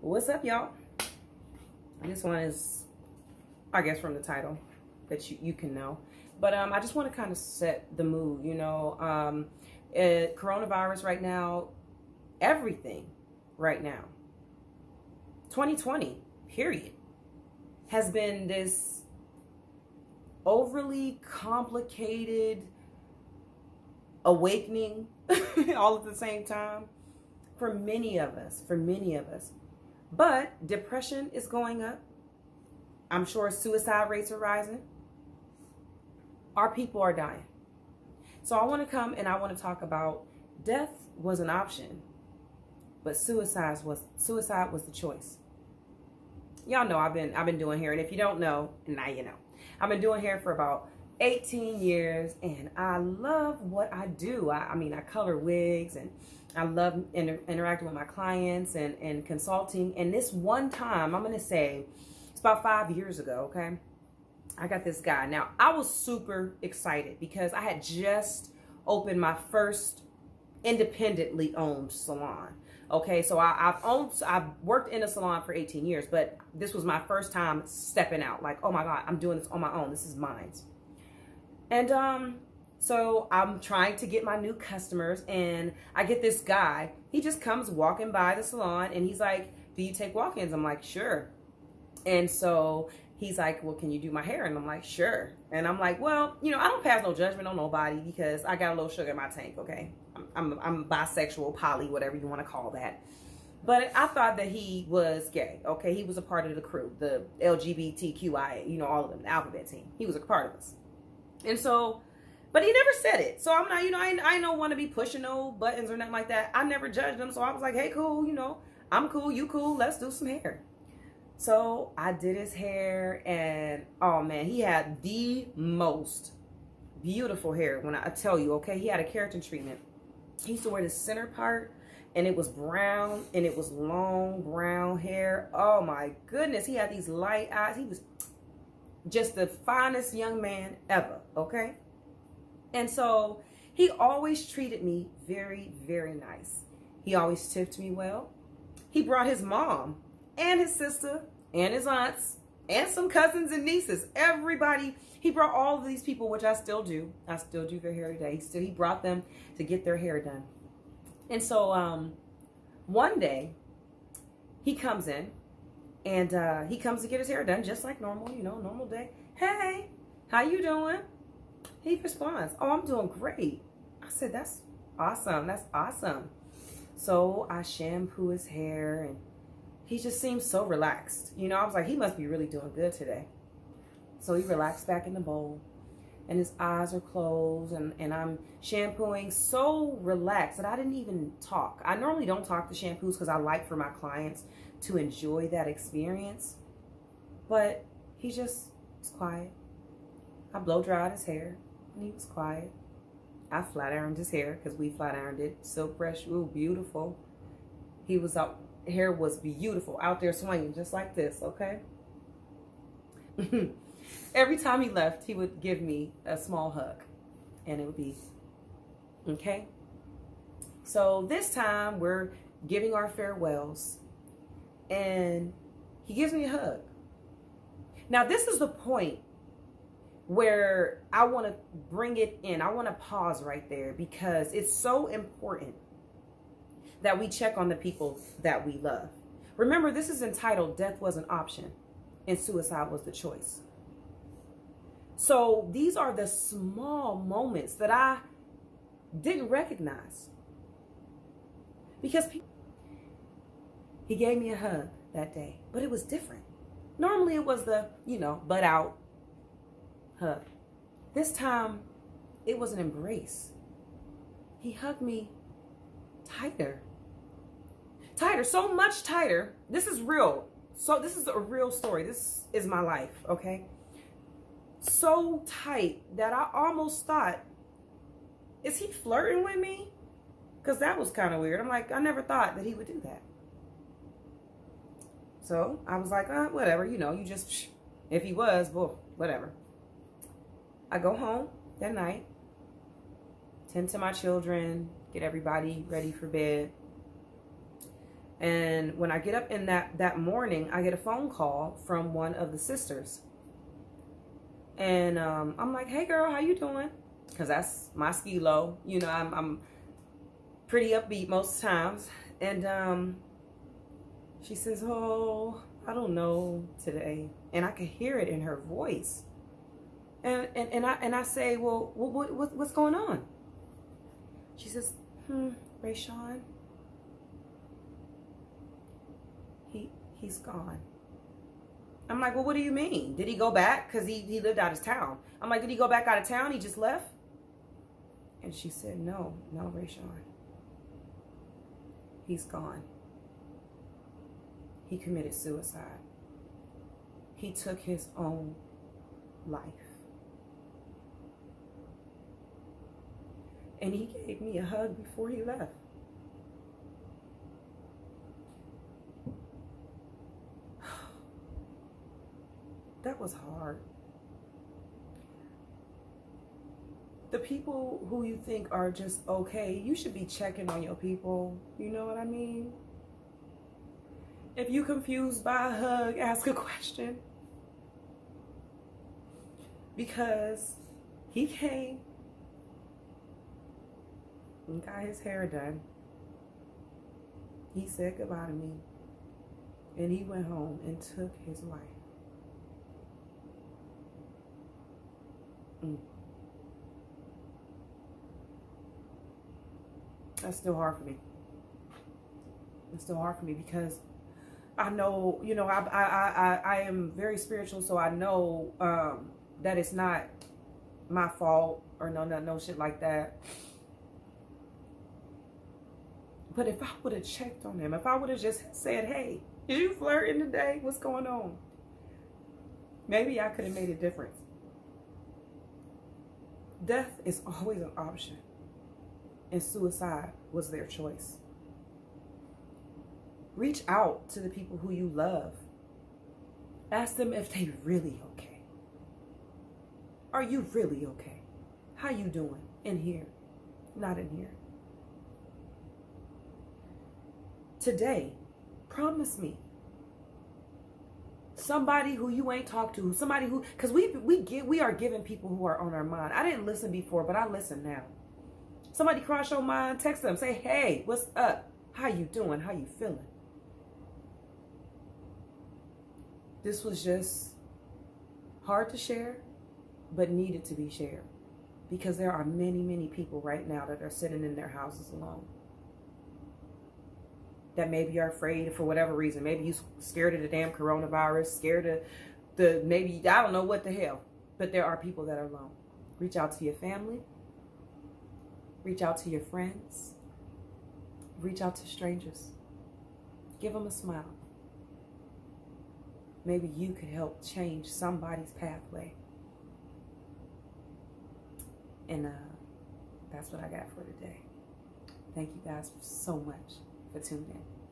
What's up, y'all? This one is, I guess, from the title that you can know. But I just want to kind of set the mood, coronavirus right now, everything right now, 2020, period, has been this overly complicated awakening all at the same time for many of us. But depression is going up. I'm sure suicide rates are rising. Our people are dying. So I want to come and I want to talk about death was an option, but suicide was the choice. Y'all know I've been doing hair, and if you don't know, now you know. I've been doing hair for about 18 years, and I love what I do. I mean, I color wigs, and I love interacting with my clients and consulting. And this one time, I'm going to say, it's about 5 years ago, okay? I got this guy. Now, I was super excited because I had just opened my first independently owned salon. Okay, so I've worked in a salon for 18 years, but this was my first time stepping out. Like, oh my God, I'm doing this on my own. This is mine. And so I'm trying to get my new customers, and I get this guy. He just comes walking by the salon, and he's like, do you take walk-ins? I'm like, sure. And so he's like, well, can you do my hair? And I'm like, sure. And I'm like, well, I don't pass no judgment on nobody because I got a little sugar in my tank, okay? I'm bisexual, poly, whatever you want to call that. But I thought that he was gay, okay? He was a part of the crew, the LGBTQIA, all of them, the alphabet team. He was a part of us. And so, but he never said it. So I'm not, I don't want to be pushing no buttons or nothing like that. I never judged him. So I was like, hey, cool, I'm cool, you cool, let's do some hair. So I did his hair, and oh man, he had the most beautiful hair. When I tell you, okay, he had a keratin treatment. He used to wear the center part, and it was brown, and it was long brown hair. Oh my goodness, he had these light eyes. He was just the finest young man ever, okay? And so he always treated me very, very nice. He always tipped me well. He brought his mom and his sister and his aunts and some cousins and nieces, everybody. He brought all of these people, which I still do. I still do their hair today. He brought them to get their hair done. And so one day he comes in, and he comes to get his hair done just like normal, normal day. Hey, how you doing? He responds, oh, I'm doing great. I said, that's awesome. That's awesome. So I shampoo his hair, and he just seems so relaxed. I was like, he must be really doing good today. So he relaxed back in the bowl, and his eyes are closed, and I'm shampooing so relaxed that I didn't even talk. I normally don't talk to shampoos because I like for my clients to enjoy that experience. But he just was quiet. I blow dried his hair, and he was quiet. I flat ironed his hair because we flat ironed it. Silk brush, ooh, beautiful. He was out. Hair was beautiful, out there swinging just like this, okay? Every time he left, he would give me a small hug, and it would be, okay? So this time, we're giving our farewells, and he gives me a hug. Now, this is the point where I want to bring it in. I want to pause right there because it's so important that we check on the people that we love. Remember, this is entitled Death Was an Option and Suicide Was the Choice. So these are the small moments that I didn't recognize. Because he gave me a hug that day, but it was different. Normally it was the, butt out hug. This time it was an embrace. He hugged me tighter. Tighter, so much tighter. This is real. So this is a real story. This is my life, okay? So tight that I almost thought, is he flirting with me? Because that was kind of weird. I'm like, I never thought that he would do that. So I was like, whatever, you just, if he was, well, whatever. I go home that night, tend to my children, get everybody ready for bed. And when I get up in that morning, I get a phone call from one of the sisters. And I'm like, hey girl, how you doing? Because that's my ski low. You know, I'm pretty upbeat most times. And she says, oh, I don't know today. And I could hear it in her voice. And I say, well, what's going on? She says, Rayshawn, he's gone. I'm like, well, what do you mean? Did he go back? Because he lived out of town. I'm like, did he go back out of town? He just left? And she said, no, Rayshawn. He's gone. He committed suicide. He took his own life. And he gave me a hug before he left. That was hard. The people who you think are just okay, you should be checking on your people. You know what I mean? If you confused by a hug, ask a question. Because he came and got his hair done. He said goodbye to me. And he went home and took his life. That's still hard for me. It's still hard for me because I know, you know, I am very spiritual, so I know that it's not my fault or no shit like that. But if I would have checked on him, if I would have just said, hey, is you flirting today? What's going on? Maybe I could have made a difference. Death is always an option, and suicide was their choice. Reach out to the people who you love. Ask them if they really okay. Are you really okay? How you doing? In here, not in here. Today, promise me. Somebody who you ain't talked to, somebody who, because we are giving people who are on our mind. I didn't listen before, but I listen now. Somebody cross your mind, text them, say, hey, what's up? How you doing? How you feeling? This was just hard to share, but needed to be shared. Because there are many, many people right now that are sitting in their houses alone. That maybe are afraid for whatever reason. Maybe you scared of the damn coronavirus, scared of maybe, I don't know what the hell. But there are people that are alone. Reach out to your family. Reach out to your friends. Reach out to strangers. Give them a smile. Maybe you could help change somebody's pathway. And that's what I got for today. Thank you guys so much for tuning in.